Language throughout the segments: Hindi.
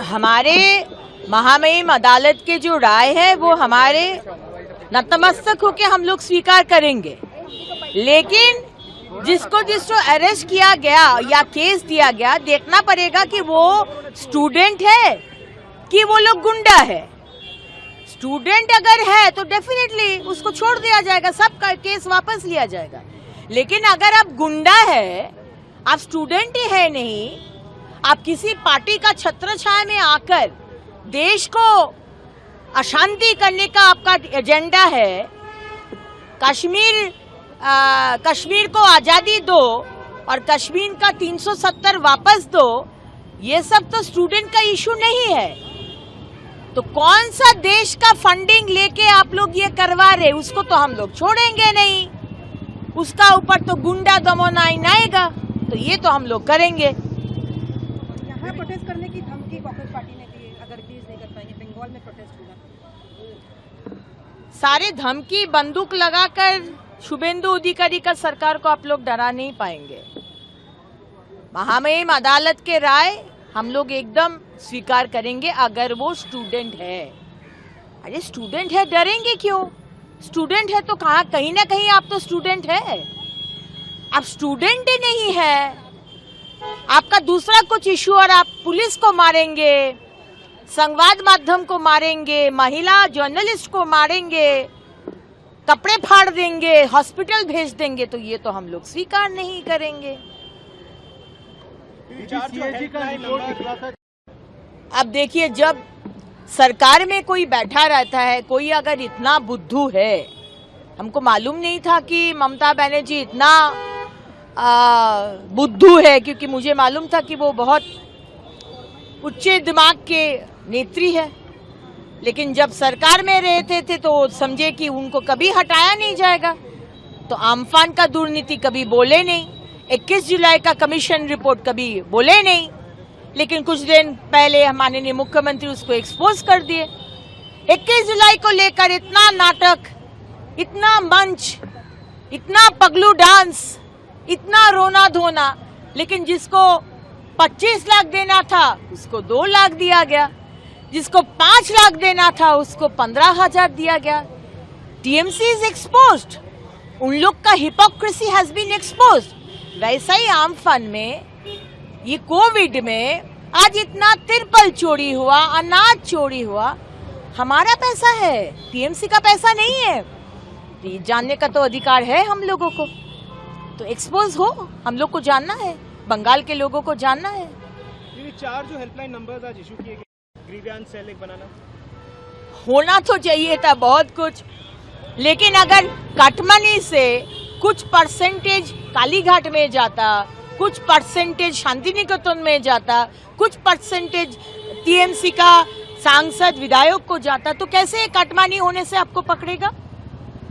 हमारे महामहिम अदालत के जो राय है वो हमारे नतमस्तक होके हम लोग स्वीकार करेंगे, लेकिन जिसको अरेस्ट किया गया या केस दिया गया, देखना पड़ेगा कि वो स्टूडेंट है कि वो लोग गुंडा है। स्टूडेंट अगर है तो डेफिनेटली उसको छोड़ दिया जाएगा, सबका केस वापस लिया जाएगा। लेकिन अगर आप गुंडा है, आप स्टूडेंट ही है नहीं, आप किसी पार्टी का छत्रछाया में आकर देश को अशांति करने का आपका एजेंडा है, कश्मीर को आजादी दो और कश्मीर का 370 वापस दो, ये सब तो स्टूडेंट का इशू नहीं है। तो कौन सा देश का फंडिंग लेके आप लोग ये करवा रहे, उसको तो हम लोग छोड़ेंगे नहीं। उसका ऊपर तो गुंडा दमन आइन आएगा, तो ये तो हम लोग करेंगे। यहाँ प्रोटेस्ट करने की धमकी कांग्रेस पार्टी ने दी, अगर रिलीज नहीं कर पाएंगे, बंगाल में प्रोटेस्ट होगा। सारे धमकी बंदूक लगाकर शुभेंदु अधिकारी का सरकार को आप लोग डरा नहीं पाएंगे। महामहिम अदालत के राय हम लोग एकदम स्वीकार करेंगे अगर वो स्टूडेंट है। अरे स्टूडेंट है, डरेंगे क्यों? स्टूडेंट है तो कहीं ना कहीं आप तो स्टूडेंट है। आप स्टूडेंट ही नहीं है, आपका दूसरा कुछ इशू, और आप पुलिस को मारेंगे, संवाद माध्यम को मारेंगे, महिला जर्नलिस्ट को मारेंगे, कपड़े फाड़ देंगे, हॉस्पिटल भेज देंगे, तो ये तो हम लोग स्वीकार नहीं करेंगे। अब देखिए, जब सरकार में कोई बैठा रहता है, कोई अगर इतना बुद्धू है, हमको मालूम नहीं था कि ममता बनर्जी इतना बुद्धू है, क्योंकि मुझे मालूम था कि वो बहुत उच्च दिमाग के नेत्री है, लेकिन जब सरकार में रहते थे तो समझे कि उनको कभी हटाया नहीं जाएगा, तो आम्फान का दुर्नीति कभी बोले नहीं, 21 जुलाई का कमीशन रिपोर्ट कभी बोले नहीं, लेकिन कुछ दिन पहले माननीय मुख्यमंत्री उसको एक्सपोज कर दिए। 21 जुलाई को लेकर इतना नाटक, इतना मंच, इतना पगलू डांस, इतना रोना धोना, लेकिन जिसको 25 लाख देना था उसको 2 लाख दिया गया, जिसको 5 लाख देना था उसको 15,000 दिया गया। टीएमसी इज एक्सपोज्ड, उन लोग का हिपोक्रेसी हैज बीन एक्सपोज्ड। वैसा ही आम्फान में, ये कोविड में आज इतना तिरपल चोरी हुआ, अनाज चोरी हुआ, हमारा पैसा है, टीएमसी का पैसा नहीं है। ये जानने का तो अधिकार है हम लोगों को, तो एक्सपोज हो, हम लोग को जानना है, बंगाल के लोगों को जानना है। ये 4 जो हेल्पलाइन नंबर्स आज इशू किए गए, ग्रीवियंस सेल एक बनाना होना तो चाहिए था बहुत कुछ, लेकिन अगर कटमनी से कुछ परसेंटेज कालीघाट में जाता, कुछ परसेंटेज शांति निकेतन में जाता, कुछ परसेंटेज टीएमसी का सांसद विधायक को जाता, तो कैसे कटमानी होने से आपको पकड़ेगा?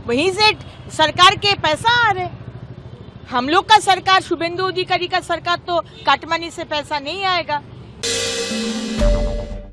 वहीं से सरकार के पैसा आ रहे। हम लोग का सरकार, शुभेंदु अधिकारी का सरकार तो कटमानी से पैसा नहीं आएगा।